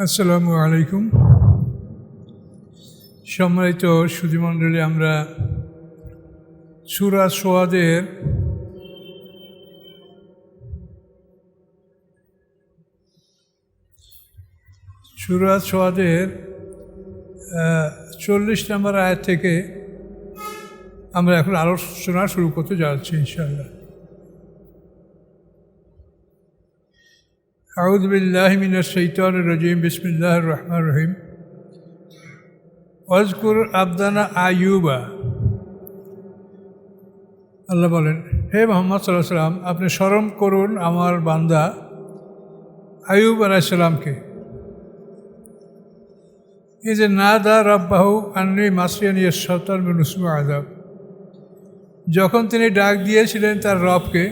আসসালামু আলাইকুম। সম্মানিত সুধীমণ্ডলী, আমরা সূরা সোয়াদের 40 নম্বর আয়াত থেকে আমরা এখন আলোচনা শুরু করতে যাচ্ছি ইনশাআল্লাহ। আউযু বিল্লাহি মিনাশ শাইতানির রাজিম। বিসমিল্লাহির রহমানির রহিম। ওয়াজকুর আবদানা আইয়ুবা। আল্লাহ বলেন, হে মুহাম্মদ সাল্লাল্লাহু আলাইহি ওয়াসাল্লাম, আপনি স্মরণ করুন আমার বান্দা আইয়ুব আলাইহিস সালামকে। এই যে নাদা রাব্বাহু আন্নী মাসিয়ানি শাইতান মিন উসমি আযাব, যখন তিনি ডাক দিয়েছিলেন তার রবকে,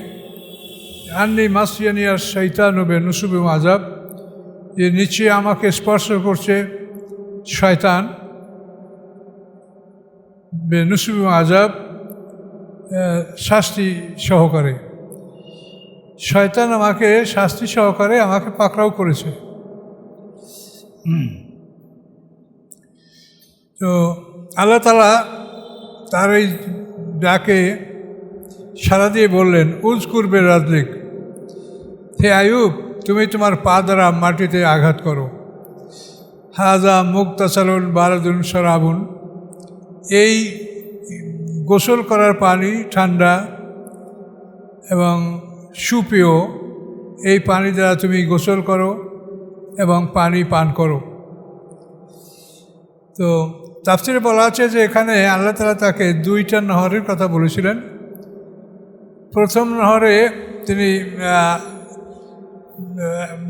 আন্নী মাসিয়ানি শাইতান মিন উসমি আযাব, যে নিশ্চয়ই আমাকে স্পর্শ করছে শয়তান, মিন উসমি আযাব, শাস্তি সহকারে। শয়তান আমাকে শাস্তি সহকারে আমাকে পাকড়াও করেছে। তো আল্লাহ তাআলা তার এই ডাকে সাড়া দিয়ে বললেন, উযকুর বিরাজলিক, হে আইয়ুব, তুমি তোমার পা দ্বারা মাটিতে আঘাত করো। হাযা মুগতাসালুন বারাদুন শরাবুন, এই গোসল করার পানি ঠান্ডা এবং সুপেয়, এই পানি দ্বারা তুমি গোসল করো এবং পানি পান করো। তো তাফসীরে বলা আছে যে এখানে আল্লাহ তাআলা তাকে দুইটা নহরের কথা বলেছিলেন। প্রথম নহরে তিনি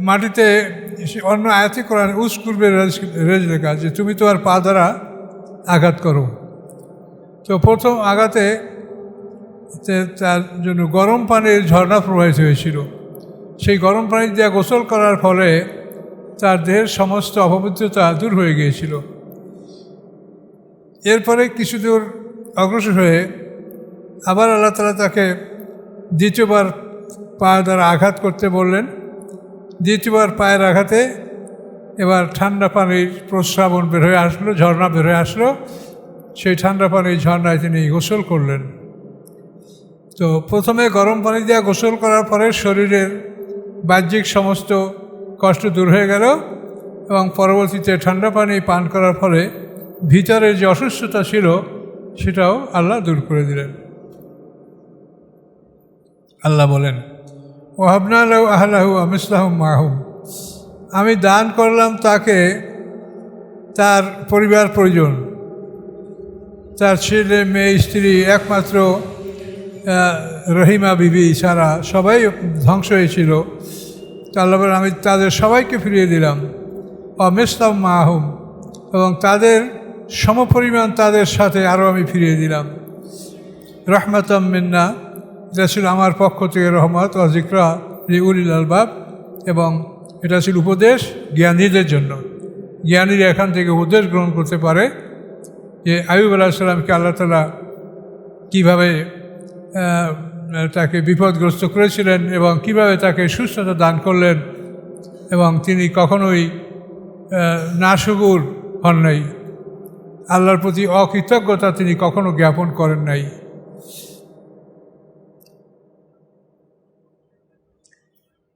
মাটিতে, অন্য আয়াতে কোরআন উযকুর বিরাজলিকা, যে তুমি তোমার পা দ্বারা আঘাত করো। তো প্রথম আঘাতে তার জন্য গরম পানির ঝর্ণা প্রবাহিত হয়েছিল। সেই গরম পানি দিয়ে গোসল করার ফলে তার দেহের সমস্ত অপবিত্রতা দূর হয়ে গিয়েছিল। এরপরে কিছু দূর অগ্রসর হয়ে আবার আল্লাহ তাআলা তাকে দ্বিতীয়বার পা দ্বারা আঘাত করতে বললেন। দ্বিতীয়বার পায়ের আঘাতে এবার ঠান্ডা পানির প্রস্রাবণ বের হয়ে আসলো, ঝর্ণা বের হয়ে আসলো। সেই ঠান্ডা পানির ঝর্ণায় তিনি গোসল করলেন। তো প্রথমে গরম পানি দিয়ে গোসল করার পরে শরীরের বাহ্যিক সমস্ত কষ্ট দূর হয়ে গেল এবং পরবর্তীতে ঠান্ডা পানি পান করার ফলে ভিতরের যে অসুস্থতা ছিল সেটাও আল্লাহ দূর করে দিলেন। আল্লাহ বলেন, ওয়াহাবনা লাহু আহলাহু ওয়া মিসলাহুম মাআহুম, আমি দান করলাম তাকে তার পরিবার পরিজন, তার ছেলে মেয়ে স্ত্রী, একমাত্র রহিমা বিবি ছাড়া সবাই ধ্বংস হয়েছিল। তা আল্লাহ বলেন, আমি তাদের সবাইকে ফিরিয়ে দিলাম। ওয়া মিসলাহুম মাআহুম, এবং তাদের সমপরিমাণ তাদের সাথে আরও আমি ফিরিয়ে দিলাম। রাহমাতাম মিন্না, এটা ছিল আমার পক্ষ থেকে রহমত, ওয়া যিকরা লিউলিল আলবাব, এবং এটা ছিল উপদেশ জ্ঞানীদের জন্য। জ্ঞানীরা এখান থেকে উপদেশ গ্রহণ করতে পারে যে আইয়ুব আলাইহিস সালামকে আল্লাহ তাআলা কীভাবে তাকে বিপদগ্রস্ত করেছিলেন এবং কিভাবে তাকে সুস্থতা দান করলেন, এবং তিনি কখনোই নাশুকুর হন নাই, আল্লাহর প্রতি অকৃতজ্ঞতা তিনি কখনো জ্ঞাপন করেন নাই।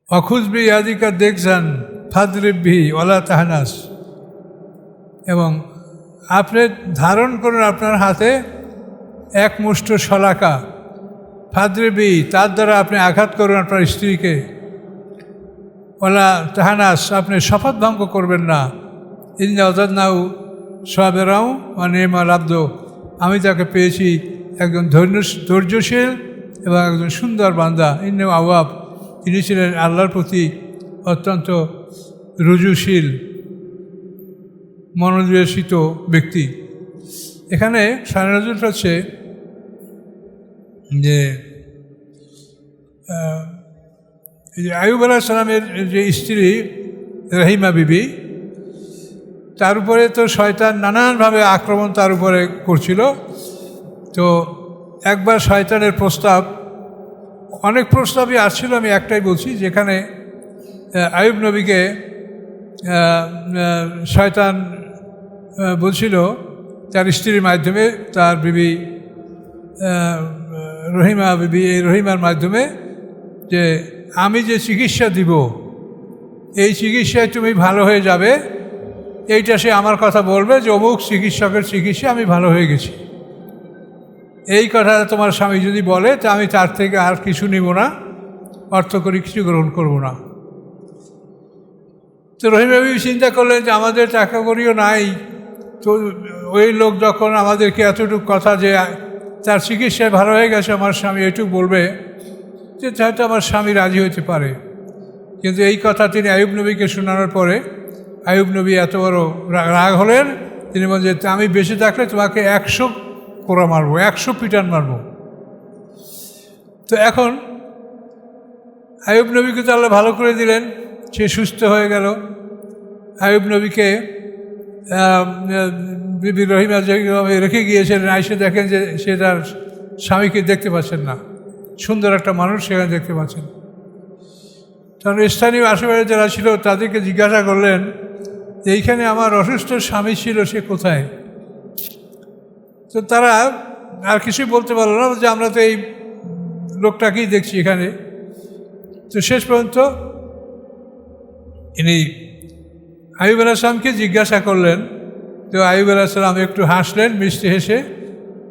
অখুজবি ইয়াদিকা দেখজান ফাদরিবি ওয়ালা তাহনাস, এবং আপনি ধারণ করুন আপনার হাতে এক মুষ্ঠ শলাকা, ফাদরিবি, তার দ্বারা আপনি আঘাত করুন আপনার স্ত্রীকে, ওয়ালা তাহানাস, আপনি শপথ ভঙ্গ করবেন না। ইন্না ওয়াজাদনাহু সাবিরাও ওয়া নি'মাল আবদ, আমি তাকে পেয়েছি একজন ধৈর্যশীল এবং একজন সুন্দর বান্দা। ইন্নাহু আওয়াব, তিনি ছিলেন আল্লাহর প্রতি অত্যন্ত রুজুশীল, মনোনিবেশিত ব্যক্তি। এখানে সারানজুরটা হচ্ছে যে আইয়ুব আলাইহিস সালামের যে স্ত্রী রহিমা বিবি, তার উপরে তো শয়তান নানানভাবে আক্রমণ তার উপরে করছিল। তো একবার শয়তানের প্রস্তাব, অনেক প্রস্তাবই আসছিল, আমি একটাই বলছি, যেখানে আইয়ুব নবীকে শয়তান বলছিল তার স্ত্রীর মাধ্যমে, তার বিবি রহিমা বিবি, এই রহিমার মাধ্যমে, যে আমি যে চিকিৎসা দিব এই চিকিৎসায় তুমি ভালো হয়ে যাবে, এইটা সে আমার কথা বলবে যে অমুক চিকিৎসকের চিকিৎসা আমি ভালো হয়ে গেছি। এই কথা তোমার স্বামী যদি বলে তা আমি তার থেকে আর কিছু নিব না, অর্থ করি কিছু গ্রহণ করব না। তো রহিমা বিবি চিন্তা করলেন যে আমাদের টাকা করিও নাই, তো ওই লোক যখন আমাদেরকে এতটুকু কথা যে তার চিকিৎসায় ভালো হয়ে গেছে আমার স্বামী, এইটুকু বলবে, যে হয়তো আমার স্বামী রাজি হতে পারে। কিন্তু এই কথা তিনি আইয়ুব নবীকে শোনানোর পরে আইয়ুব নবী এত বড় রাগ হলেন, তিনি বলছেন যে আমি বেঁচে থাকলে তোমাকে 100 কোড়া মারবো, 100 পিটান মারবো। তো এখন আইয়ুব নবীকে তো আল্লাহ ভালো করে দিলেন, সে সুস্থ হয়ে গেল। আইয়ুব নবীকে বিবি রহিমা যেভাবে রেখে গিয়েছিলেন, আইসে দেখেন যে সে তার স্বামীকে দেখতে পাচ্ছেন না, সুন্দর একটা মানুষ সেখানে দেখতে পাচ্ছেন। তখন স্থানীয় আশেপাশে যারা ছিল তাদেরকে জিজ্ঞাসা করলেন যে এইখানে আমার অসুস্থ স্বামী ছিল, সে কোথায়? তো তারা আর কিছুই বলতে পারলো না, যে আমরা তো এই লোকটাকেই দেখছি এখানে। তো শেষ পর্যন্ত ইনি আইয়ুব আলাইহিস সালামকে জিজ্ঞাসা করলেন। তো আইয়ুব আলাইহিস সালাম একটু হাসলেন, মিষ্টি হেসে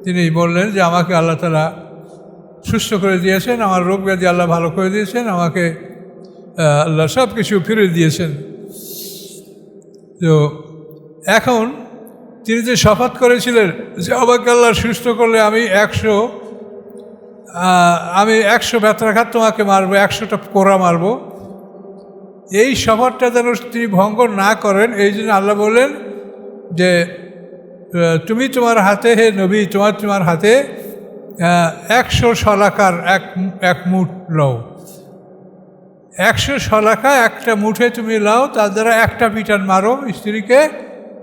তিনি বললেন যে আমাকে আল্লাহ তাআলা সুস্থ করে দিয়েছেন, আমার রোগ ব্যাধি আল্লাহ ভালো করে দিয়েছেন, আমাকে আল্লাহ সব কিছু ফিরে দিয়েছেন। তো এখন তিনি যে শপথ করেছিলেন যে আমাকে আল্লাহ সুস্থ করলে আমি 100 ব্যথাঘাত তোমাকে মারবো, 100টা কোড়া মারবো, এই শপথটা যেন তিনি ভঙ্গ না করেন, এই জন্য আল্লাহ বললেন যে তুমি তোমার হাতে, হে নবী, তোমার হাতে 100 শলাকার এক মুঠ লও, 100 শলাকা একটা মুঠে তুমি লাও, তার দ্বারা একটা পিটান মারো স্ত্রীকে,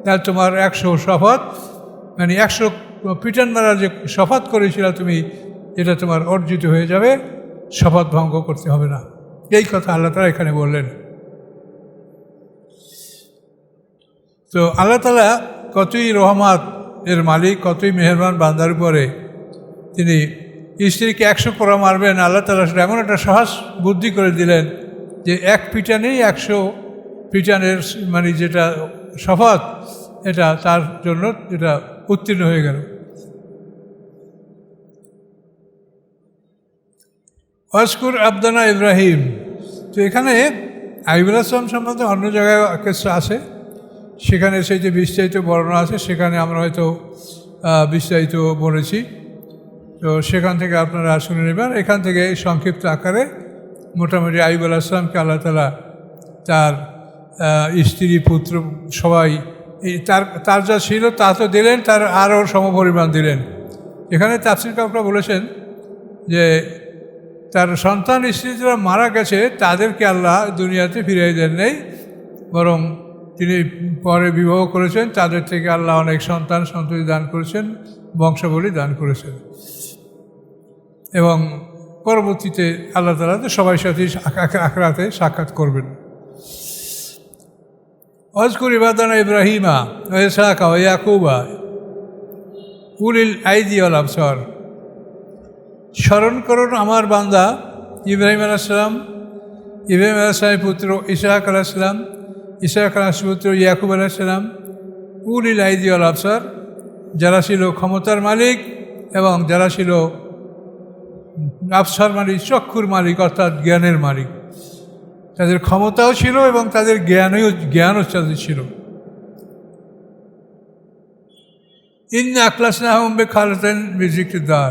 তাহলে তোমার 100 শপথ, মানে 100 পিটান মারার যে শপথ করেছিল তুমি, এটা তোমার অর্জিত হয়ে যাবে, শপথ ভঙ্গ করতে হবে না। এই কথা আল্লাহ তাআলা এখানে বললেন। তো আল্লাহ তাআলা কতই রহমত এর মালিক, কতই মেহেরবান বান্দার উপরে, তিনি স্ত্রীকে 100 কোড়া মারবেন, আল্লাহ তাআলা এমন একটা সহজ বুদ্ধি করে দিলেন যে এক পিটানেই 100 পিটানের মানে যেটা শপথ, এটা তার জন্য এটা উত্তীর্ণ হয়ে গেল। ওয়াজকুর আবদানা ইব্রাহিম। তো এখানে আইয়ুব আলাইহিস সালাম সম্বন্ধে অন্য জায়গায় কিছু আছে, সেখানে সেই যে বিস্তারিত বর্ণনা আছে, সেখানে আমরা হয়তো বিস্তারিত বলেছি, তো সেখান থেকে আপনারা শুনে নেবেন। এখান থেকে সংক্ষিপ্ত আকারে মোটামুটি আইয়ুব আলাইহিস সালামকে আল্লাহ তাআলা তার স্ত্রী পুত্র সবাই তার যা ছিল তা তো দিলেন, তার আরও সমপরিমাণ দিলেন। এখানে তাফসীর কারকরা বলেছেন যে তার সন্তান স্ত্রী যারা মারা গেছে তাদেরকে আল্লাহ দুনিয়াতে ফিরিয়ে দেন নেই, বরং তিনি পরে বিবাহ করেছেন, তাদের থেকে আল্লাহ অনেক সন্তান সন্ততি দান করেছেন, বংশাবলী দান করেছেন, এবং পরবর্তীতে আল্লাহ তাআলা তো সবাই সাথে আখিরাতে সাক্ষাৎ করবেন। ওয়াজকুর ইবাদানা ইব্রাহিমা ওয়া ইসহাকা ওয়া ইয়াকুবা উলিল আইদি ওয়াল আবসার। স্মরণ করুন আমার বান্দা ইব্রাহিম আলাইহিস সালাম, ইব্রাহিম আলাইহিস সালামের পুত্র ইসহাক আলাইহিস সালাম, ইসহাক আলাইহিস পুত্র ইয়াকুব আলাইহিস সালাম, উলিল আইদি ওয়াল আবসার, যারা ছিল ক্ষমতার মালিক এবং যারা ছিল আবসার মালিক, চক্ষুর মালিক, অর্থাৎ জ্ঞানের মালিক। তাদের ক্ষমতাও ছিল এবং তাদের জ্ঞানও তাদের ছিল। ইন্না আখলাসনাহুম বিখালিসাতিন বিযিকরিল্লাহ।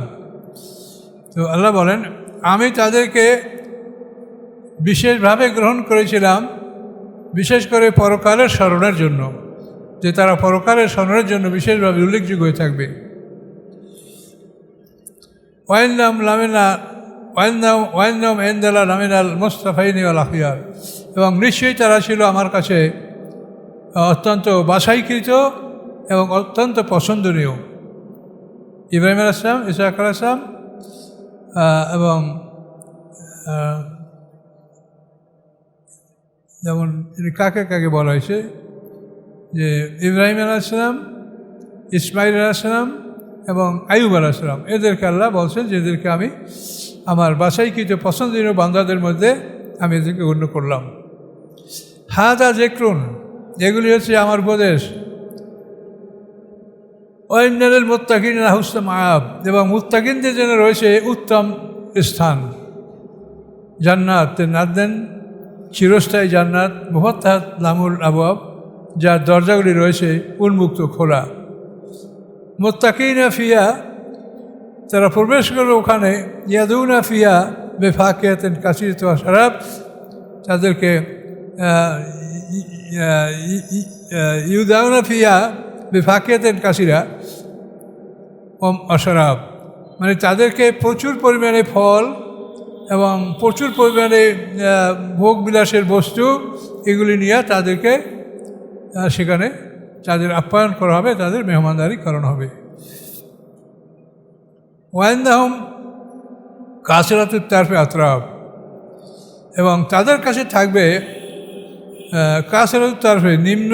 তো আল্লাহ বলেন আমি তাদেরকে বিশেষভাবে গ্রহণ করেছিলাম, বিশেষ করে পরকালের স্মরণের জন্য, যে তারা পরকালের স্মরণের জন্য বিশেষভাবে উল্লেখযোগ্য হয়ে থাকবে। ওয়াইন্নাম এন্দালা নামিনাল মুস্তাফাইনি ওয়াল আখিয়ার। এবং নিশ্চয়ই তারা ছিল আমার কাছে অত্যন্ত বাছাইকৃত এবং অত্যন্ত পছন্দনীয়। ইব্রাহিম আলাইহিস সালাম, ইসহাক আলাইহিস সালাম এবং যেমন কাকে কাকে বলা হয়েছে যে ইব্রাহিম আলাইহিসসালাম, ইসমাইল আলাইহিসসালাম এবং আইয়ুব আলাইহিসসালাম, এদেরকে আল্লাহ বলছেন যে এদেরকে আমি আমার বাছাইকৃত পছন্দনীয় বান্দাদের মধ্যে আমি এদেরকে গণ্য করলাম। হাদা যিকরুন, এগুলি হচ্ছে আমার উপদেশ। ওয়াইন্নালিল মুত্তাকিনা হুসনা মাআব, এবং মুত্তাকিনদের জন্য রয়েছে উত্তম স্থান, জান্নাতের নাদদেন, চিরস্থায়ী জান্নাত, মুফাত্তাহাত লাহুল আবওয়াব, যার দরজাগুলি রয়েছে উন্মুক্ত খোলা। মুত্তাকিনা ফিয়া, তারা প্রবেশ করবে ওখানে, ইয়াদুনা ফিয়া বেফাকিহাতিন কাসীরাতিন ওয়া শারাব, তাদেরকে ইউদাউনা ফিয়া বেফাকিহাতিন কাসীরা ওয়া শারাব, মানে তাদেরকে প্রচুর পরিমাণে ফল এবং প্রচুর পরিমাণে ভোগ বিলাসের বস্তু এগুলি নিয়ে তাদেরকে সেখানে তাদের আপ্যায়ন করা হবে, তাদের মেহমানদারি করানো হবে। ওয়াইন্দাহুম কাসিরাতুত তারফি আতরাব, এবং তাদের কাছে থাকবে কাসিরাতুত তারফি, নিম্ন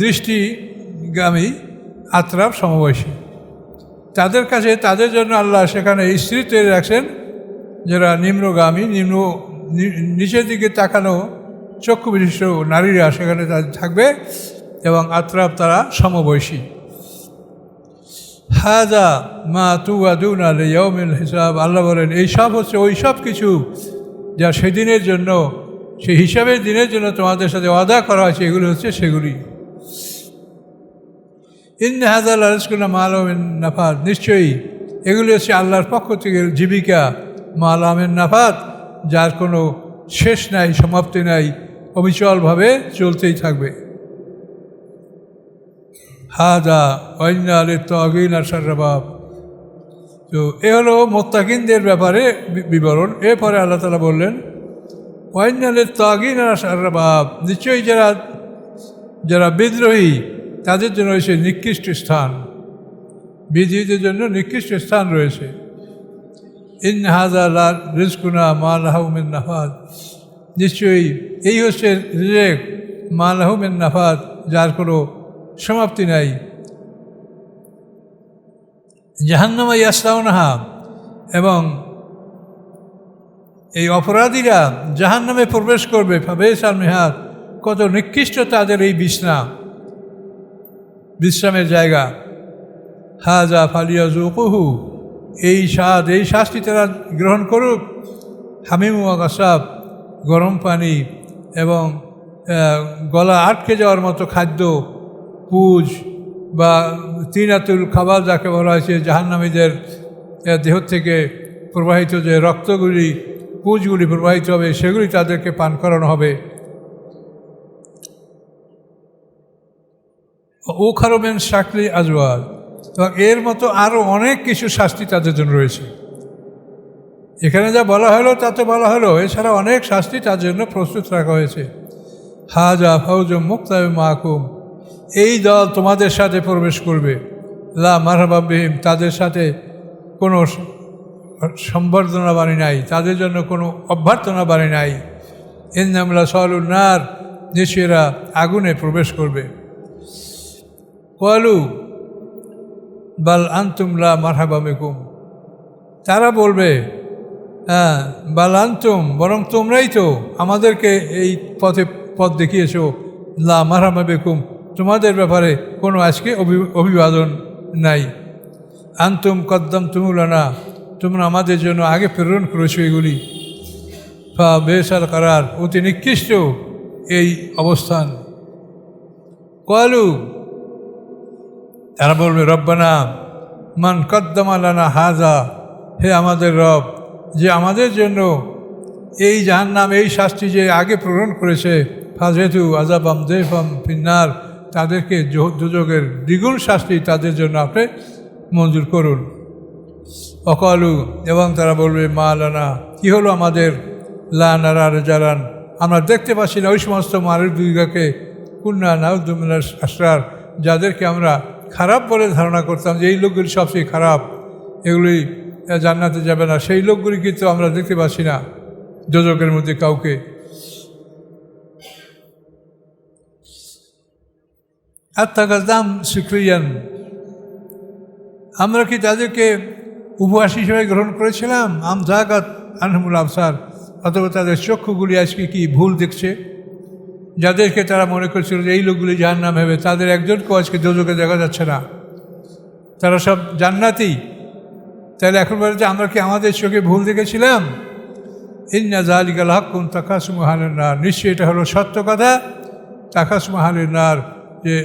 দৃষ্টিগামী, আতরাব সমবয়সী। তাদের কাছে, তাদের জন্য আল্লাহ সেখানে স্ত্রী তৈরি রাখছেন যারা নিম্নগামী, নিচের দিকে তাকানো চক্ষু বিশিষ্ট নারীরা সেখানে তাদের থাকবে, এবং আতরাব তারা সমবয়সী। হাযা মা তুআদুনা লিয়াউমিল হিসাব, আল্লাহ বলেন এই সব হচ্ছে ওই সব কিছু যা সেদিনের জন্য, সেই হিসাবের দিনের জন্য তোমাদের সাথে ওয়াদা করা হয়েছে, এগুলি হচ্ছে সেগুলি। ইন্না হাযা লারিজকুনা মা লাহু মিন নাফাদ, নিশ্চয়ই এগুলি হচ্ছে আল্লাহর পক্ষ থেকে জীবিকা, মা লাহু মিন নাফাদ, যার কোনো শেষ নাই, সমাপ্তি নাই, অবিচলভাবে চলতেই থাকবে। হাদা ওয়াইন্না লিত-তাগিনা শাররাবাব, তো এ হলো মুত্তাকিনদের ব্যাপারে বিবরণ। এরপরে আল্লাহ তাআলা বললেন ওয়াইন্না লিত-তাগিনা শাররাবাব, নিশ্চয়ই যারা বিদ্রোহী তাদের জন্য রয়েছে নিকৃষ্ট স্থান, বিদ্রোহীদের জন্য নিকৃষ্ট স্থান রয়েছে। ইন্না হাযা লা রিজকুনা মা লাহু মিন নাফাদ, নিশ্চয়ই এই হচ্ছে রিজেক, মা লাহু মিন নাফাদ, যার কোনো সমাপ্তি নাই। জাহান্নামা ইয়াসলাউনাহা, এবং এই অপরাধীরা জাহান্নামে প্রবেশ করবে। ফাবিসাল মিহাদ, কত নিকৃষ্ট তাদের এই বিশ্রামের জায়গা। হাযা ফালিয়াযুকুহু, এই স্বাদ, এই শাস্তি তারা গ্রহণ করুক। হামিম ওয়া গাসাব, গরম পানি এবং গলা আটকে যাওয়ার মতো খাদ্য, পুজ বা তিনাতুল খাবার যাকে বলা হয়েছে, জাহান্নামীদের দেহ থেকে প্রবাহিত যে রক্তগুলি, পুজগুলি প্রবাহিত হবে, সেগুলি তাদেরকে পান করানো হবে। উখারু মিন শাকলি আজওয়াজ, এবং এর মতো আরও অনেক কিছু শাস্তি তাদের জন্য রয়েছে। এখানে যা বলা হলো তা তো বলা হলো, এছাড়া অনেক শাস্তি তার জন্য প্রস্তুত রাখা হয়েছে। হাযা ফাওজুম মুক্তাহিম মাকুম, এই দল তোমাদের সাথে প্রবেশ করবে। লা মারহাবা বিহিম, তাদের সাথে কোনো সম্বর্ধনা বাণী নাই, তাদের জন্য কোনো অভ্যর্থনা বাণী নাই। ইন্নাহুম লাসালুন নার, নিশ্চয়রা আগুনে প্রবেশ করবে। ক্বালু বাল আনতুম লা মারহাবা বিকুম, তারা বলবে বাল আনতুম, বরং তোমরাই তো আমাদেরকে এই পথ দেখিয়েছ। লা মারহাবা বিকুম, তোমাদের ব্যাপারে কোনো আজকে অভিবাদন নাই। আনতুম কদ্দামতুমু লানা, তোমরা আমাদের জন্য আগে প্রেরণ করেছো এগুলি। ফা বেসাল কারার, অতি নিকৃষ্ট এই অবস্থান। ক্বালু, তারা বলবে রব্বানা মান কদ্দামা লানা হাযা, হে আমাদের রব, যে আমাদের জন্য এই জাহান্নাম, এই শাস্তি যে আগে প্রেরণ করেছে, ফাযেতু আযাবাম যায়ফাম ফিন্নার, তাদেরকে দুজকের দ্বিগুণ শাস্তি তাদের জন্য আপনি মঞ্জুর করুন। অকালু, এবং তারা বলবে মা লানা, কী হলো আমাদের, লা নারা রিজালান, আমরা দেখতে পাচ্ছি না ওই সমস্ত মারুদুগাকে, কুন্না নাউযু মিনাল আশরার, যাদেরকে আমরা খারাপ বলে ধারণা করতাম যে এই লোকগুলি সবচেয়ে খারাপ, এগুলি জান্নাতে যাবে না, সেই লোকগুলি কিন্তু আমরা দেখতে পাচ্ছি না দোজখের মধ্যে কাউকে। আত্মাকাদাম সুক্রিয়ান, আমরা কি তাদেরকে উপহাস হিসেবে গ্রহণ করেছিলাম? জাগাত আনহুমুল আবসার, অথবা তাদের চক্ষুগুলি আজকে কি ভুল দেখছে? যাদেরকে তারা মনে করছিল যে এই লোকগুলি জাহান্নাম হবে, তাদের একজনকেও আজকে দোজখে দেখা যাচ্ছে না, তারা সব জান্নাতি। তাহলে এখন বলে যে আমরা কি আমাদের চোখে ভুল দেখেছিলাম? ইন্না যালিকাল হাক্কুন তাকাসুমু আহলান নার, নিশ্চয়ই এটা হলো সত্য কথা। তাকাসুমু আহলান নার, যে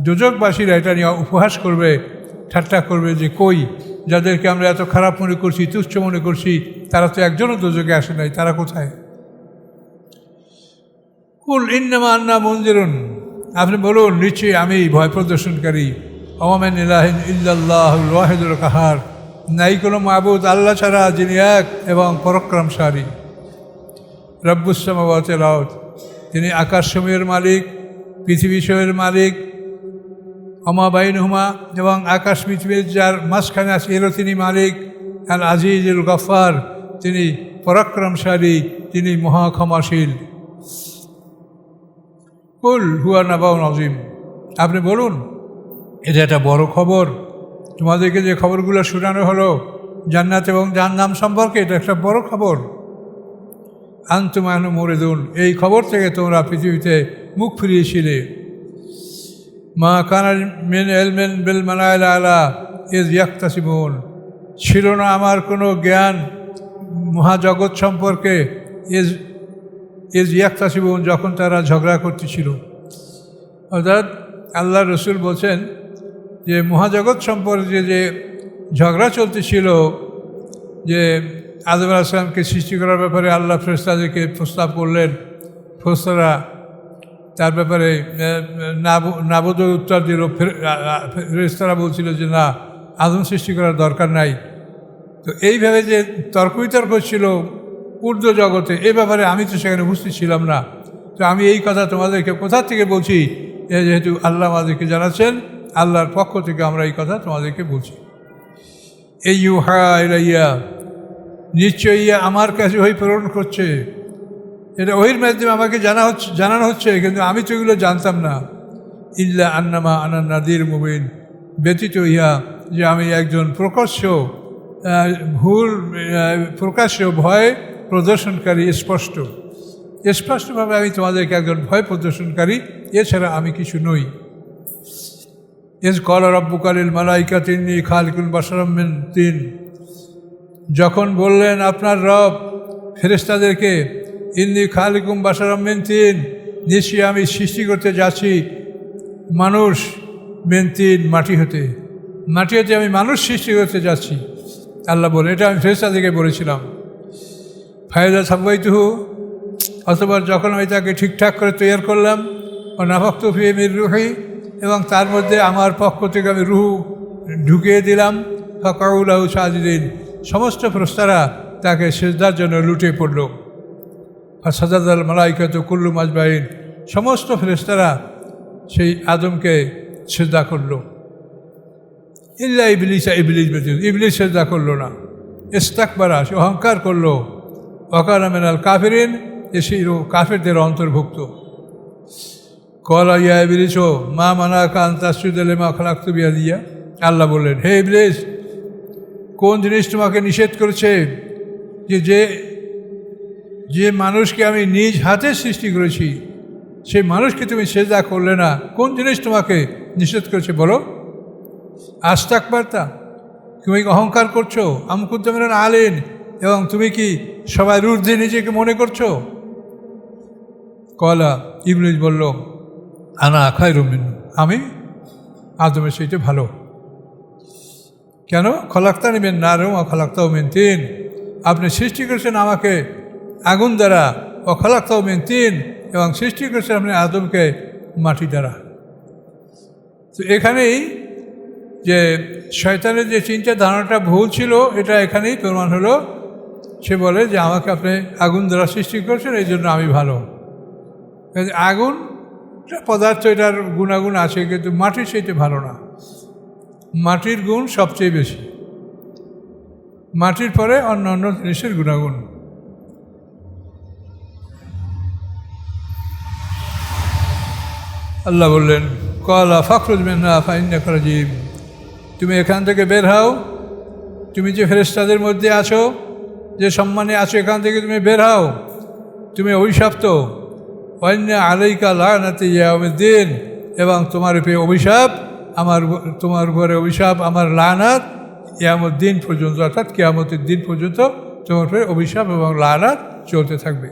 দোজখবাসীরা এটা নিয়ে উপহাস করবে, ঠাট্টা করবে যে কই যাদেরকে আমরা এত খারাপ মনে করছি, তুচ্ছ মনে করছি, তারা তো একজনও দোজখে আসে নাই, তারা কোথায়? কুল ইন্নামা আন্না মুনজিরুন, আপনি বলুন নিশ্চয়ই আমি ভয় প্রদর্শনকারী। ওয়া মা মিন ইলাহিন ইল্লাল্লাহুল ওয়াহিদুল কাহার, নাই কোনো মাবুদ আল্লাহ ছাড়া যিনি এক এবং পরাক্রমশালী। রব্বুস সামাওয়াতি ওয়াল আরদ, তিনি আকাশসমূহের মালিক, পৃথিবীসমূহের মালিক। ওমা বাইনহুমা, এবং আকাশ পৃথিবীর যার মাঝখানে আছে এরও তিনি মালিক। আল আজিজুল গফফার, তিনি পরাক্রমশালী, তিনি মহাক্ষমাশীল। কুল হুয়া নাবাউন আযীম, আপনি বলুন এটা একটা বড় খবর। তোমাদেরকে যে খবরগুলো শোনানো হলো জান্নাত এবং জাহান্নাম সম্পর্কে, এটা একটা বড় খবর। আনতুম আনহু মুরিদুন, এই খবর থেকে তোমরা পৃথিবীতে মুখ ফিরিয়েছিলে। মা কানা মিন ইলমিন বিল মালাইল আলা ইয ইয়াকতাসিমুন, ছিল না আমার কোনো জ্ঞান মহাজগৎ সম্পর্কে ইয ইয়াকতাসিমুন, যখন তারা ঝগড়া করতেছিল। অর্থাৎ আল্লাহ রসুল বলছেন যে মহাজগৎ সম্পর্কে যে ঝগড়া চলতেছিল, যে আদম আলাইহিস সালামকে সৃষ্টি করার ব্যাপারে আল্লাহ ফেরেশতাদেরকে প্রস্তাব করলেন, ফেরেশতারা তার ব্যাপারে নাবদ উত্তর দিল। ফেরেশতারা বলছিল যে না, আদম সৃষ্টি করার দরকার নাই। তো এইভাবে যে তর্ক বিতর্ক ছিল ঊর্ধ্ব জগতে, এ ব্যাপারে আমি তো সেখানে উপস্থিত ছিলাম না। তো আমি এই কথা তোমাদেরকে কোথা থেকে বলছি, যেহেতু আল্লাহ আমাদেরকে জানাচ্ছেন, আল্লাহর পক্ষ থেকে আমরা এই কথা তোমাদেরকে বলছি। এই ইউহা ইলাইয়া, নিশ্চয়ই আমার কাছে ওহী প্রেরণ করছে, এটা ওহীর মাধ্যমে আমাকে জানানো হচ্ছে, কিন্তু আমি তো এগুলো জানতাম না। ইল্লা আন্নামা আনা নাদির মুবিন, ব্যতীত ইহা যে আমি একজন প্রকাশ্য ভয় প্রদর্শনকারী, স্পষ্টভাবে আমি তোমাদেরকে একজন ভয় প্রদর্শনকারী, এছাড়া আমি কিছু নই। ইয ক্বালা রাব্বুকা লিল মালাইকাতি ইন্নী খালিকুন বাশারাম মিন তিন, যখন বললেন আপনার রব ফেরেশতাদেরকে, ইন্নী খালিকুম বাশারাম মিন তিন, নিশ্চয়ই আমি সৃষ্টি করতে যাচ্ছি মানুষ, মিন তিন, মাটি হতে আমি মানুষ সৃষ্টি করতে যাচ্ছি। আল্লাহ বলে, এটা আমি ফেরেশতাদেরকে বলেছিলাম। ফায়দা সাব্বাইতুহু, অথবা যখন আমি তাকে ঠিকঠাক করে তৈরি করলাম, ও নাফাখতু ফীহি মির রূহি, এবং তার মধ্যে আমার পক্ষ থেকে আমি রুহ ঢুকিয়ে দিলাম। ফাকাউ লাহু সাজিদিন, সমস্ত ফেরেশতারা তাকে সিজদার জন্য লুটে পড়ল। ফাসাজাদাল মালাইকাতু কুল্লুহুম আজমাইন, সমস্ত ফেরেশতারা সেই আদমকে সিজদা করল। ইল্লা ইবলিস, ইবলিস সিজদা করল না। ইস্তাকবারা, সে অহংকার করল। ওয়াকানা মিনাল কাফিরিন, সে কাফেরদের অন্তর্ভুক্ত। ক্বালা ইয়া ইবলিস মা মানাকা আন তাসজুদা লিমা খালাকতু বিয়াদিয়া, আল্লাহ বললেন, হে ইবলিস, কোন জিনিস তোমাকে নিষেধ করেছে যে মানুষকে আমি নিজ হাতে সৃষ্টি করেছি, সেই মানুষকে তুমি সিজদা করলে না? কোন জিনিস তোমাকে নিষেধ করেছে বলো? আস্তাকবারতা, তুমি অহংকার করছো। আম কুনতা মিনাল আলিন, এবং তুমি কি সবাই ঊর্ধ্বে নিজেকে মনে করছো? ক্বালা, ইবলিস বলল, আনা খায়রুম মিনহু, আমি আদমের চাইতে ভালো। কেন? খলাকতানি মিন নার ওয়া খলাকতাহু মিন তিন, আপনি সৃষ্টি করেছেন আমাকে আগুন দ্বারা, ও খলাকতাহু মিন তিন, এবং সৃষ্টি করেছেন আপনি আদমকে মাটি দ্বারা। তো এখানেই যে শয়তানের যে চিন্তা ধারণাটা ভুল ছিল, এটা এখানেই প্রমাণ হলো। সে বলে যে আমাকে আপনি আগুন দ্বারা সৃষ্টি করেছেন, এই জন্য আমি ভালো। আগুন পদার্থ, এটার গুণাগুণ আছে, কিন্তু মাটির চাইতে ভালো না। মাটির গুণ সবচেয়ে বেশি, মাটির পরে অন্য অন্য জিনিসের গুণাগুণ। আল্লাহ বললেন, ক্বালা ফাখরুজ মিনহা ফাইন্নাকা রাজিম, তুমি এখান থেকে বের হও, তুমি যে ফেরেশতাদের মধ্যে আছো, যে সম্মানে আছো, এখান থেকে তুমি বের হও, তুমি অভিশপ্ত। ওয়াইন্না আলাইকা লানাতি ইয়াউমিদ্দিন, এবং তোমার উপরে অভিশাপ, তোমার উপরে অভিশাপ, আমার লানাত ইয়ামুদ্দিন পর্যন্ত, অর্থাৎ কিয়ামতের দিন পর্যন্ত তোমার উপরে অভিশাপ এবং লানাত চলতে থাকবে।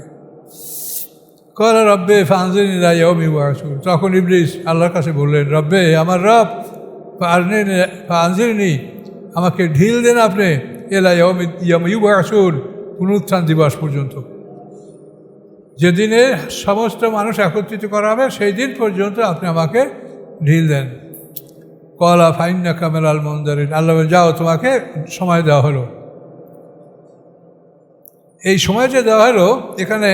ক্বালা রব্বে ফানজিরনি ইলা ইয়াউমি ইউবআসুন, তখন ইবলিস আল্লাহর কাছে বললেন, রব্বে, আমার রব, ফানজিরনি, আমাকে ঢিল দেন আপনি, ইলা ইয়াউমি ইউবআসুন, পুনরুত্থান দিবস পর্যন্ত, যেদিনে সমস্ত মানুষ একত্রিত করা হবে সেই দিন পর্যন্ত আপনি আমাকে ঢিল দেন। ক্বালা ফাইন্নাকা মিনাল মুনজারিন, আল্লাহ বলেন, যাও, তোমাকে সময় দেওয়া হলো। এই সময় যে দেওয়া হলো এখানে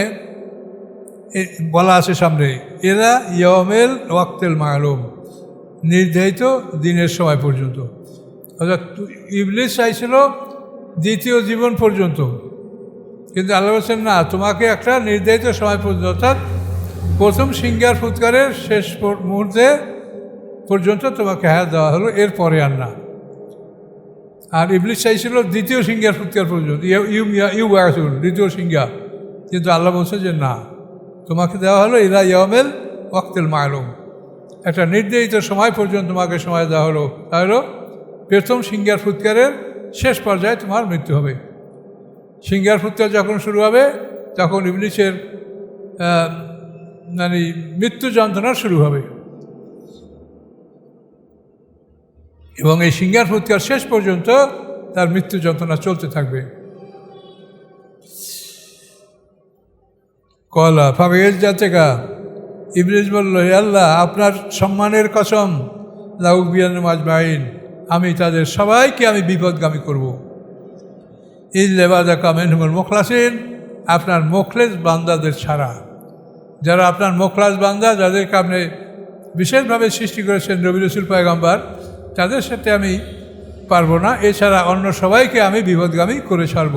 বলা আছে সামনে, ইলা ইয়াউমিল ওয়াক্তিল মালুম, নির্ধারিত দিনের সময় পর্যন্ত। অর্থাৎ ইবলিস চাইছিল দ্বিতীয় জীবন পর্যন্ত, কিন্তু আল্লাহ বলছেন না, তোমাকে একটা নির্ধারিত সময় পর্যন্ত, অর্থাৎ প্রথম সিঙ্গার ফুৎকারের শেষ মুহূর্তে পর্যন্ত তোমাকে হায়াত দেওয়া হলো, এরপরে আর না। আর ইবলিস চাইছিল দ্বিতীয় সিঙ্গার ফুৎকার পর্যন্ত, দ্বিতীয় সিঙ্গা, কিন্তু আল্লাহ বলছে যে না, তোমাকে দেওয়া হলো ইলা ইয়াউমিল ওয়াক্তিল মালুম, একটা নির্ধারিত সময় পর্যন্ত তোমাকে সময় দেওয়া হলো। তাহলে প্রথম সিঙ্গার ফুৎকারের শেষ পর্যায়ে তোমার মৃত্যু হবে। সিঙ্গার ফুৎকার যখন শুরু হবে তখন ইবলিসের মৃত্যু যন্ত্রণা শুরু হবে, এবং এই সিঙ্গার ফুৎকার শেষ পর্যন্ত তার মৃত্যু যন্ত্রণা চলতে থাকবে। ক্বালা ফাবিইজ্জাতিকা, ইবলিস বলল, হে আল্লাহ, আপনার সম্মানের কসম, লাউগবিয়ান্নাহুম আজমাইন, আমি তাদের সবাইকে আমি বিপদগামী করব। ইল্লা ইবাদাকা মিনহুমুল মুখলাসিন, আপনার মুখলেস বান্দাদের ছাড়া, যারা আপনার মুখলাস বান্দা, যাদেরকে আপনি বিশেষভাবে সৃষ্টি করেছেন নবী রাসূল পয়গম্বর, তাদের সাথে আমি পারবো না, এছাড়া অন্য সবাইকে আমি বিপদগামী করে ছাড়ব।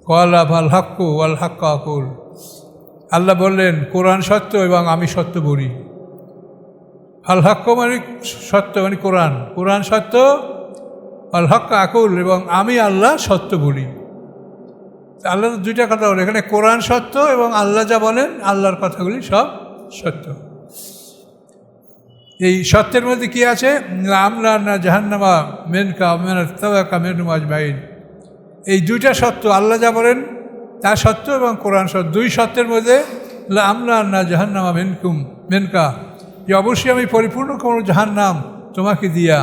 ক্বালা ফাল হাক্কু ওয়াল হাক্কা আকুল, আল্লাহ বললেন, কোরআন সত্য এবং আমি সত্য বলি। আল হাক্ক মানে সত্য, মানে কোরআন, কোরআন সত্য, আল হাক্কা আকুল, এবং আমি আল্লাহ সত্য বলি। আল্লাহ দুইটা কথা বলে এখানে, কোরআন সত্য এবং আল্লাহ যা বলেন আল্লাহর কথাগুলি সব সত্য। এই সত্যের মধ্যে কি আছে? আমলা না জাহান্নামা মেনকা মেনকা মেনুম আজমাইন, এই দুইটা সত্য, আল্লাহ যা বলেন তা সত্য এবং কোরআন সত্য। দুই সত্যের মধ্যে আমলা না জাহান্নামা মেনকা, যে অবশ্যই আমি পরিপূর্ণ করব জাহান্নাম তোমাকে দিয়া,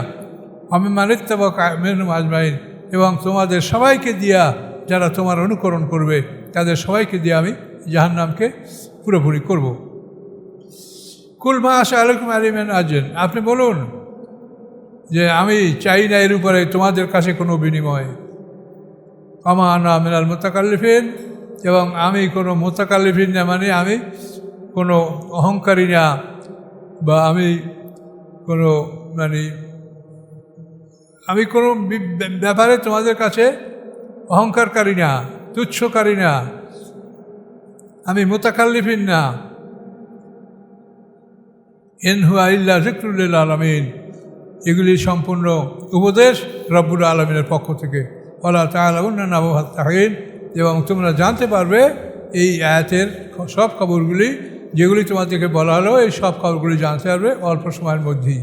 আমি মানিত্তাবাকা মেনুম আজমাইন, এবং তোমাদের সবাইকে দিয়া, যারা তোমার অনুকরণ করবে তাদের সবাইকে দিয়ে আমি জাহান্নামকে পুরোপুরি করব। কুল মা আসআলুকুম আলাইহি মিন আজর, আপনি বলুন যে আমি চাই না এর উপরে তোমাদের কাছে কোনো বিনিময়। আমা আনা মিনাল মুতাকাল্লিফিন, এবং আমি কোনো মুতাকাল্লিফিন না, মানে আমি কোনো অহংকারী না, বা আমি কোনো আমি কোনো ব্যাপারে তোমাদের কাছে অহংকারকারী না, তুচ্ছকারী না, আমি মুতাকাল্লিফিন না। ইন হুয়া ইল্লা যিকরুল লিল আলামিন, এগুলি সম্পূর্ণ উপদেশ রব্বুল আলামিনের পক্ষ থেকে। ওয়ালা তা'লামুন্না নাবাওয়াত তাহিন, এবং তোমরা জানতে পারবে এই আয়াতের সব খবরগুলি, যেগুলি তোমাদেরকে বলা হলো, এই সব খবরগুলি জানতে পারবে অল্প সময়ের মধ্যেই।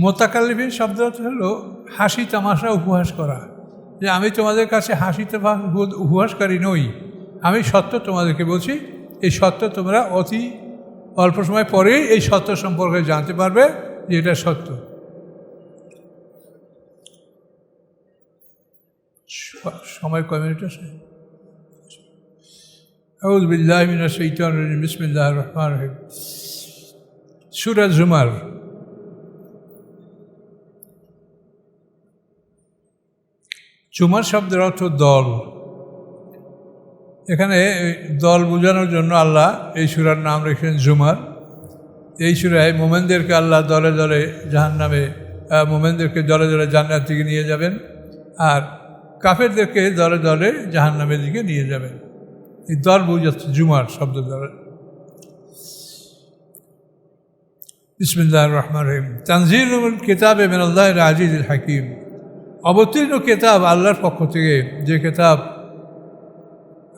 মুতাকাল্লিফিন শব্দ হলো হাসি তামাশা উপহাস করা, যে আমি তোমাদের কাছে হাসি উপহাসকারী নই, আমি সত্য তোমাদেরকে বলছি। এই সত্য তোমরা অতি অল্প সময় পরেই এই সত্য সম্পর্কে জানতে পারবে যে এটা সত্য। সময় কয় মিনিট আছে? আউযু বিল্লাহি মিনাশ শাইতানির রাজিম, বিসমিল্লাহির রহমানির রহিম। সূরা জুমার। জুমার শব্দের অর্থ দল। এখানে দল বোঝানোর জন্য আল্লাহ এই সূরার নাম রেখেছেন জুমার। এই সূরায় মোমেনদেরকে আল্লাহ দলে দলে জাহান্নামে, মোমেনদেরকে দলে দলে জান্নাতের দিকে নিয়ে যাবেন, আর কাফেরদেরকে দলে দলে জাহান্নামের দিকে নিয়ে যাবেন। এই দল বোঝাচ্ছে জুমার শব্দ দ্বারা। বিসমিল্লাহির রহমানির রহিম। তানজিলুল কিতাবে মিনাল্লাহিল আজিজিল হাকিম। অবতীর্ণ কিতাব আল্লাহর পক্ষ থেকে, যে কিতাব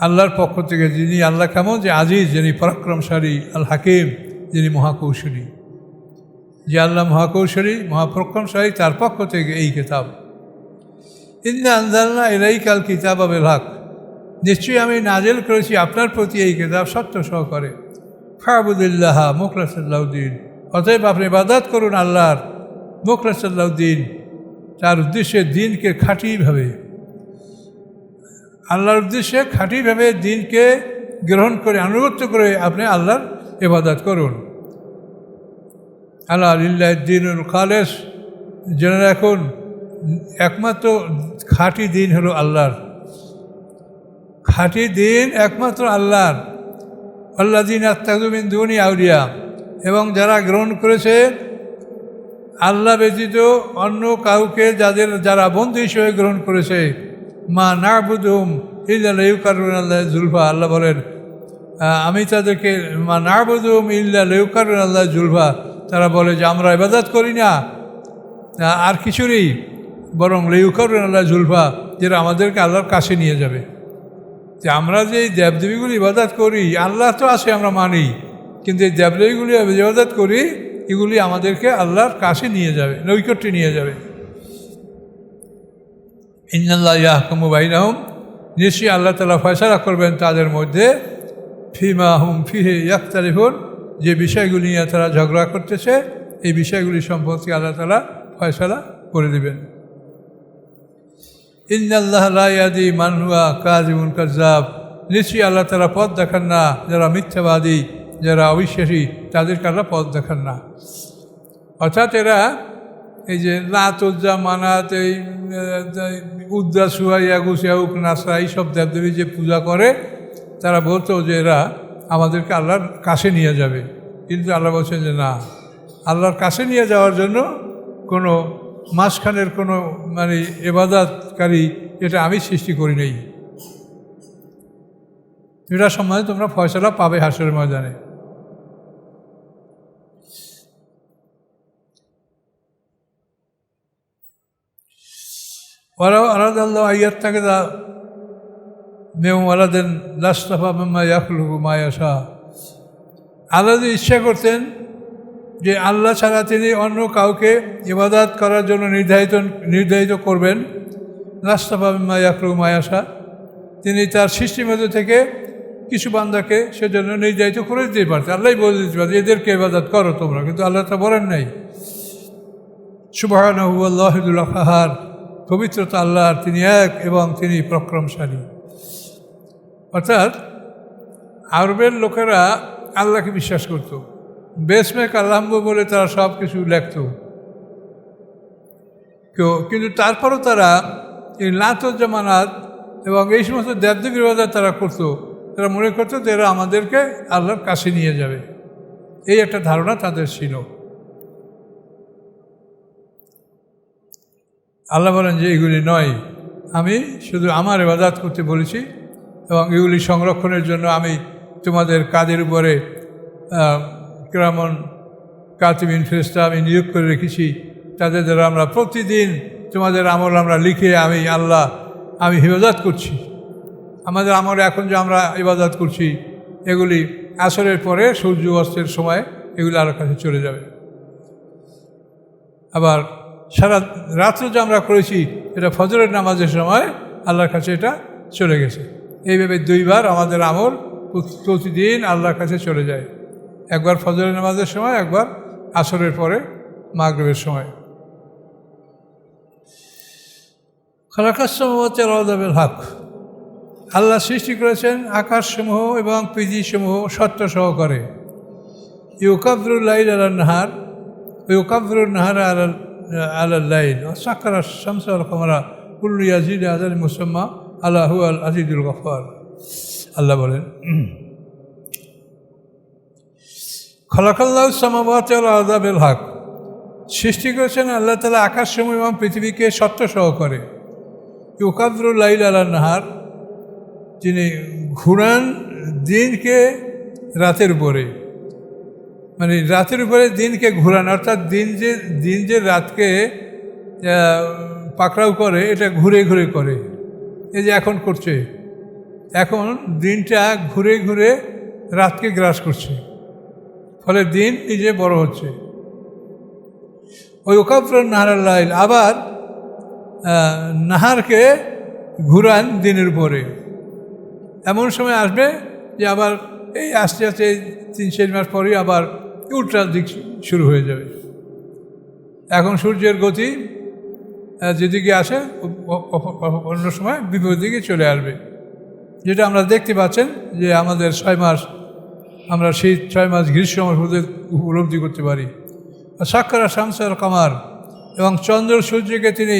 আল্লাহর পক্ষ থেকে, যিনি আল্লাহ কেমন যে আজিজ, যিনি পরাক্রমশালী, আল হাকিম যিনি মহাকৌশলী। যে আল্লাহ মহাকৌশলী মহাপরাক্রমশালী, তার পক্ষ থেকে এই কিতাব। ইন্না আনজালনা ইলাইকাল কিতাবা বিল হক, নিশ্চয়ই আমি নাজিল করেছি আপনার প্রতি এই কিতাব সত্য সহকারে। ফাবুদিল্লাহ মুখলিসাল লাহুদ্দিন, অতএব আপনি ইবাদত করুন আল্লাহর মুখলিসাল লাহুদ্দিন, তার উদ্দেশ্যে দিনকে খাঁটিভাবে, আল্লাহর উদ্দেশ্যে খাঁটিভাবে দিনকে গ্রহণ করে আনুগত্য করে আপনি আল্লাহর ইবাদত করুন। আল্লাহ লিল্লাহিদ্দিনুল খালেস, জেনে রাখুন একমাত্র খাঁটি দিন হলো আল্লাহর। খাঁটি দিন একমাত্র আল্লাহর। আল্লাযীনা ইত্তাখাযু মিন দুনি আউলিয়া, এবং যারা গ্রহণ করেছে আল্লাহ ব্যতীত অন্য কাউকে, যারা বন্ধু হিসেবে গ্রহণ করেছে, মা না'বুদুহুম ইল্লা লিয়ুকাররিমুনা যুলফা, আল্লাহ বলেন আমি তাদেরকে মা না'বুদুহুম ইল্লা লিয়ুকাররিমুনা যুলফা, তারা বলে যে আমরা ইবাদত করি না আর কিছুরই, বরং লিয়ুকাররিমুনা যুলফা, যেটা আমাদেরকে আল্লাহর কাছে নিয়ে যাবে। যে আমরা যে দেবদেবীগুলি ইবাদত করি, আল্লাহ তো আছে আমরা মানি, কিন্তু এই দেবদেবীগুলি ইবাদত করি, এগুলি আমাদেরকে আল্লাহর কাছে নিয়ে যাবে, নৈকট্যে নিয়ে যাবে। ইন্নাল্লাহ ইয়াহকুমু বাইনাহুম, নিশ্চয়ই আল্লাহ তাআলা ফয়সালা করবেন তাদের মধ্যে, ফিমা হুম ফিহি ইয়াখতালিফুন, যে বিষয়গুলি নিয়ে তারা ঝগড়া করতেছে, এই বিষয়গুলি সম্পর্কে আল্লাহ তাআলা ফয়সালা করে দেবেন। ইন্নাল্লাহ লা ইয়াহদি মান হুয়া কাযিবুন কাযযাব, নিশ্চয়ই আল্লাহ তাআলা পথ দেখান না যারা মিথ্যাবাদী, যারা অবিশ্বাসী, তাদেরকে আল্লাহ পথ দেখান না। অর্থাৎ এরা এই যে লাত উজ্জা মানাত, এই উদ্দা সুহাইয়া গুসিয়াউক নাসরা, এইসব দেবদেবী যে পূজা করে, তারা বলতো যে এরা আমাদেরকে আল্লাহর কাছে নিয়ে যাবে। কিন্তু আল্লাহ বলছেন যে না, আল্লাহর কাছে নিয়ে যাওয়ার জন্য কোনো মাঝখানের কোনো মানে ইবাদতকারী, এটা আমি সৃষ্টি করি নাই। এটা সম্বন্ধে তোমরা ফয়সালা পাবে হাসরের ময়দানে। ওরাও আলাদাল্লাহ আয়াত থাকে দা মেউ আলাদেন লাস্তাফা মেম্মা ইয়াখলুকু মা ইয়াশা, আল্লাহ যদি ইচ্ছা করতেন যে আল্লাহ ছাড়া তিনি অন্য কাউকে ইবাদত করার জন্য নির্ধারিত করবেন, লাস্তাফা মেম্মা ইয়াখলুকু মা ইয়াশা, তিনি তার সৃষ্টির মধ্যে থেকে কিছু বান্দাকে সেজন্য নির্ধারিত করে দিতে পারতেন। আল্লাহই বলে দিতে পারতেন এদেরকে ইবাদত করো তোমরা, কিন্তু আল্লাহ তা বলেন নাই। সুবহানাহু ওয়াল্লাহুল কাহার, পবিত্রতা আল্লাহর, তিনি এক এবং তিনি পরাক্রমশালী। অর্থাৎ আরবের লোকেরা আল্লাহকে বিশ্বাস করত, বেসমেক আল্লাহম্ব বলে তারা সব কিছু লেখত, কিন্তু তারপরও তারা এই লাত জামানাত এবং এই সমস্ত দেবদেবীর ইবাদত তারা করত। তারা মনে করতো যে এরা আমাদেরকে আল্লাহর কাছে নিয়ে যাবে, এই একটা ধারণা তাদের ছিল। আল্লাহ বলেন যে এগুলি নয়, আমি শুধু আমার ইবাদত করতে বলেছি, এবং এগুলি সংরক্ষণের জন্য আমি তোমাদের কাদের উপরে কিরামান কাতিবিন ফেরেশতা আমি নিয়োগ করে রেখেছি, তাদের দ্বারা আমরা প্রতিদিন তোমাদের আমল আমরা লিখে আমি ইবাদত করছি। আমাদের আমলে এখন যে আমরা ইবাদত করছি, এগুলি আসরের পরে সূর্য অস্তের সময় এগুলি আল্লাহর কাছে চলে যাবে। আবার সারা রাত্রে যে আমরা করেছি, এটা ফজরের নামাজের সময় আল্লাহর কাছে এটা চলে গেছে। এইভাবে দুইবার আমাদের আমল প্রতিদিন আল্লাহর কাছে চলে যায়, একবার ফজরের নামাজের সময়, একবার আসরের পরে মাগরিবের সময়। খালাকাস সামাওয়াতি ওয়াল আরদা বিল হক, আল্লাহ সৃষ্টি করেছেন আকাশসমূহ এবং পৃথিবীসমূহ সত্য সহকারে। ইউকাব্বিরুল লাইল আলান নাহার, ইউকাব্বিরুন নাহারা আলাল লাইল, ওয়া সাক্কারা শামসা ওয়াল কামারা কুল্লু ইয়াজিদু ইলা আজালিন মুসাম্মা আল্লাহু হুয়াল আজিজুল গফফার। আল্লাহ বলেন খালাকাল্লাহু সামাওয়াতি ওয়াল আরদা বিল হক, সৃষ্টি করেছেন আল্লাহ তাআলা আকাশসমূহ এবং পৃথিবীকে সত্য সহকারে। ইউকাব্বিরুল লাইল আলান নাহার, তিনি ঘুরান দিনকে রাতের উপরে, মানে রাতের উপরে দিনকে ঘুরান, অর্থাৎ দিন যে রাতকে পাকড়াও করে, এটা ঘুরে ঘুরে করে। এই যে এখন করছে, এখন দিনটা ঘুরে ঘুরে রাতকে গ্রাস করছে, ফলে দিন নিজে বড় হচ্ছে। ওই ওকাফর নাহার লাইল, আবার নাহারকে ঘুরান দিনের উপরে। এমন সময় আসবে যে আবার এই আস্তে আস্তে 3-4 মাস পরেই আবার উল্টা দিক শুরু হয়ে যাবে। এখন সূর্যের গতি যেদিকে আসে অন্য সময় বিপরীত দিকে চলে আসবে, যেটা আমরা দেখতে পাচ্ছেন যে আমাদের 6 মাস, আমরা শীত, 6 মাস গ্রীষ্ম উপলব্ধি করতে পারি। সাক্ষরা শামসার কামার, এবং চন্দ্র সূর্যকে তিনি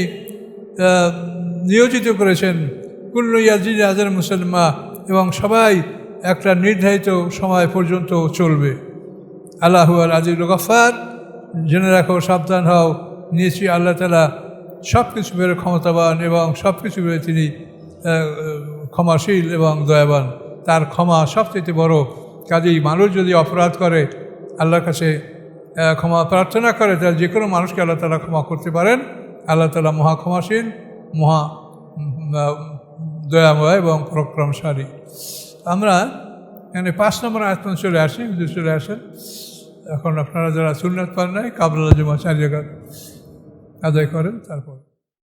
নিয়োজিত করেছেন কুল্লু ইয়াজিদ আজার মুসলমা, এবং সবাই একটা নির্ধারিত সময় পর্যন্ত চলবে। আল্লাহু আল আজিজ গফফার, জেনে রাখো, সাবধান হও, নিশ্চয়ই আল্লাহ তাআলা সব কিছু বেড়ে ক্ষমতাবান এবং সব কিছু বেড়ে তিনি ক্ষমাশীল এবং দয়াবান। তার ক্ষমা সবচেয়ে বড়। কাজেই মানুষ যদি অপরাধ করে, আল্লাহর কাছে ক্ষমা প্রার্থনা করে, তাহলে যে কোনো মানুষকে আল্লাহ তাআলা ক্ষমা করতে পারেন। আল্লাহ তাআলা মহা ক্ষমাশীল, মহা দয়াময় এবং পরাক্রমশালী। আমরা এখানে 5 নম্বর আয়াত চলে আসি, চলে আসেন। এখন আপনারা যারা সুন্নাত পান নাই, কাবলা জুমা 4 রাকাত আদায় করেন, তারপর